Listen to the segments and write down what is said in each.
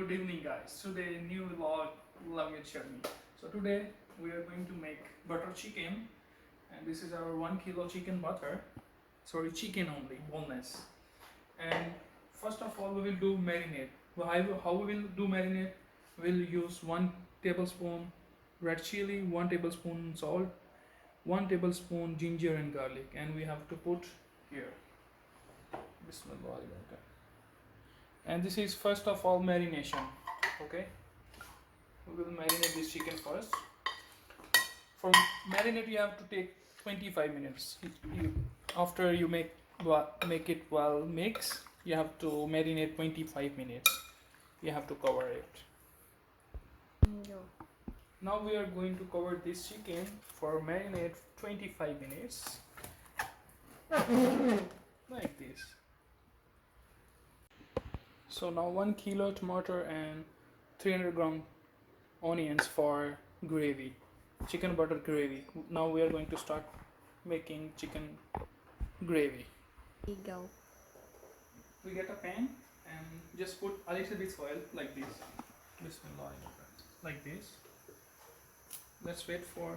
Good evening, guys. Today, new vlog, love your journey. So today we are going to make butter chicken, and this is our 1 kilo chicken butter. Sorry, chicken only, boneless. And first of all, we will do marinade. How we will do marinade? We'll use 1 tablespoon red chili, 1 tablespoon salt, 1 tablespoon ginger and garlic, and we have to put here. Bismillah. And this is first of all marination. Okay, we will marinate this chicken first. For marinate, you have to take 25 minutes. After you make it well mix, you have to marinate 25 minutes. You have to cover it. No. Now we are going to cover this chicken for marinate 25 minutes. Like this. So now 1 kilo tomato and 300 gram onions for gravy, chicken butter gravy. Now we are going to start making chicken gravy. Go. We get a pan and just put a little bit oil like this. Bismillah, like this. Let's wait for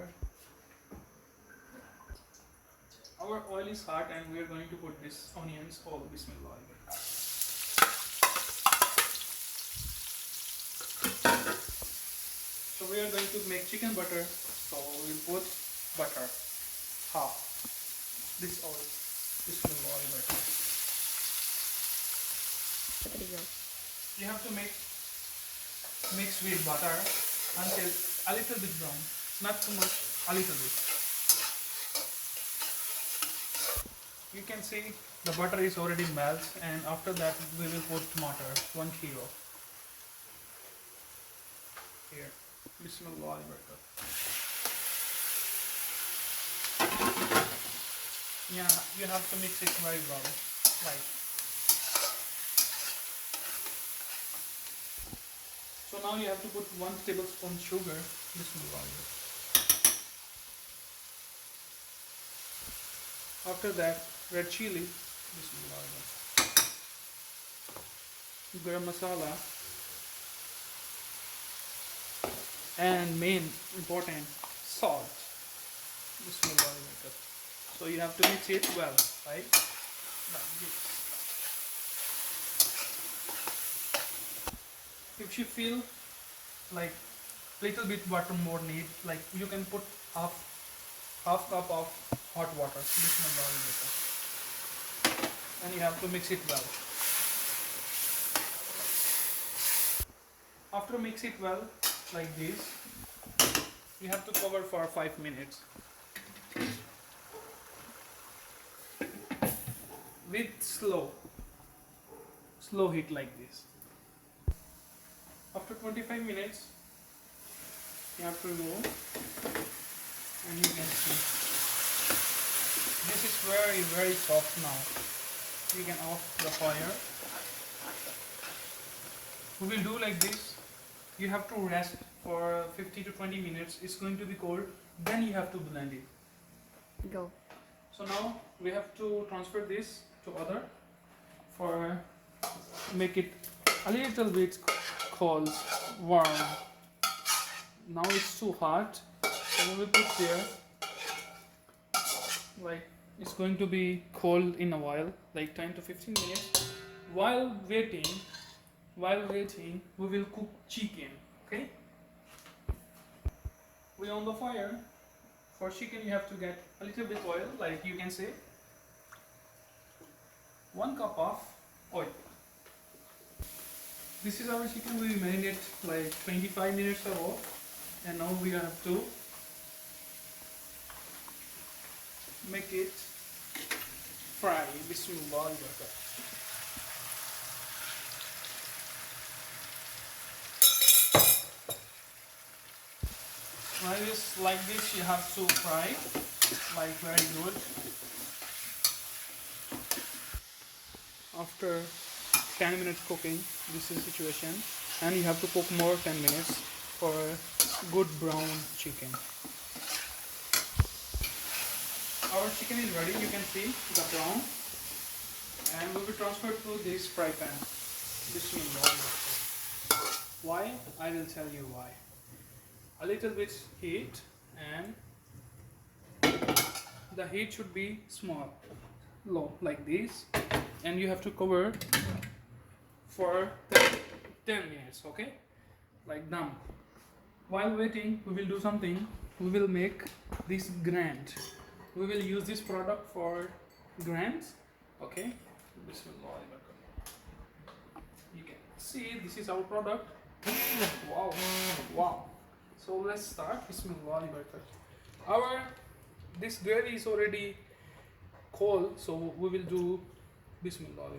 our oil is hot and we are going to put this onions all. Bismillah. So we are going to make chicken butter. So we will put butter, half. This oil. Bismillah. There you go. You have to mix with butter until a little bit brown, not too much, a little bit. You can see the butter is already melted, and after that we will put tomato, 1 kilo. Here, Bismillah. Yeah, you have to mix it very well, like. So now you have to put 1 tablespoon sugar. Bismillah. After that, red chili. Bismillah. Garam masala. And main important, salt. Bismillah. So you have to mix it well, right? Like this. If you feel like little bit water more need, like you can put half cup of hot water. And you have to mix it well. After mix it well like this, you have to cover for 5 minutes with slow heat like this. After 25 minutes, you have to remove, and you can see this is very soft now. You can off the fire. We will do like this. You have to rest for 50 to 20 minutes. It's going to be cold. Then you have to blend it. Go. So now we have to transfer this to other for make it a little bit cold, warm. Now it's too hot, so we will put there. Like it's going to be cold in a while, like 10 to 15 minutes. While waiting, we will cook chicken. Okay. We on the fire. For chicken, you have to get a little bit oil, like you can say 1 cup of oil. This is our chicken. We marinate like 25 minutes ago, and now we have to make it fry. Bismillah. Like this, you have to fry like very good. After 10 minutes cooking, this is the situation, and you have to cook more 10 minutes for good brown chicken. Our chicken is ready. You can see the brown, and we will transfer to this fry pan. Bismillah. Why? I will tell you why. A little bit heat, and the heat should be small, low, like this, and you have to cover for 10 minutes, okay? Like done. While waiting, we will do something. We will make this grand. We will use this product for grands, okay? Bismillah. You can see this is our product. Wow, wow. So let's start. Bismillah. Our this gravy is already cold, so we will do Bismillah.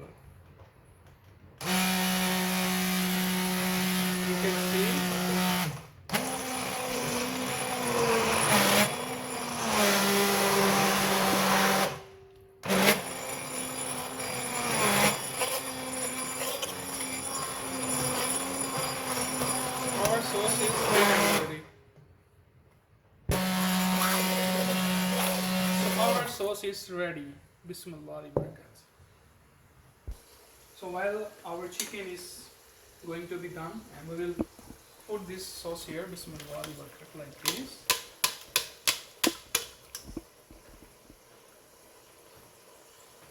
You can see our sauce is ready. So our sauce is ready. Bismillah. So while our chicken is going to be done, and we will put this sauce here. Bismillah. Like this.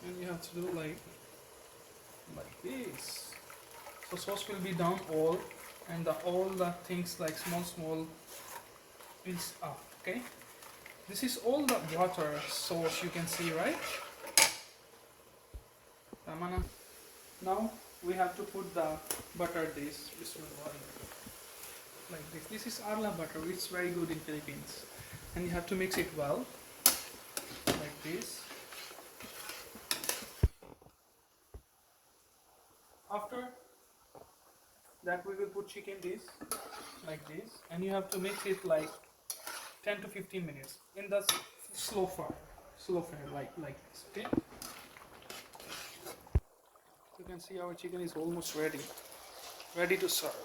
And you have to do like this. So sauce will be down all, and all the things like small is up. Okay. This is all the water sauce you can see, right? Tamana. Now we have to put the butter this like this. This is Arla butter. It's very good in Philippines, and you have to mix it well, like this. After that, we will put chicken this, like this, and you have to mix it like 10 to 15 minutes in the slow fire, like this. Okay. You can see our chicken is almost ready to serve.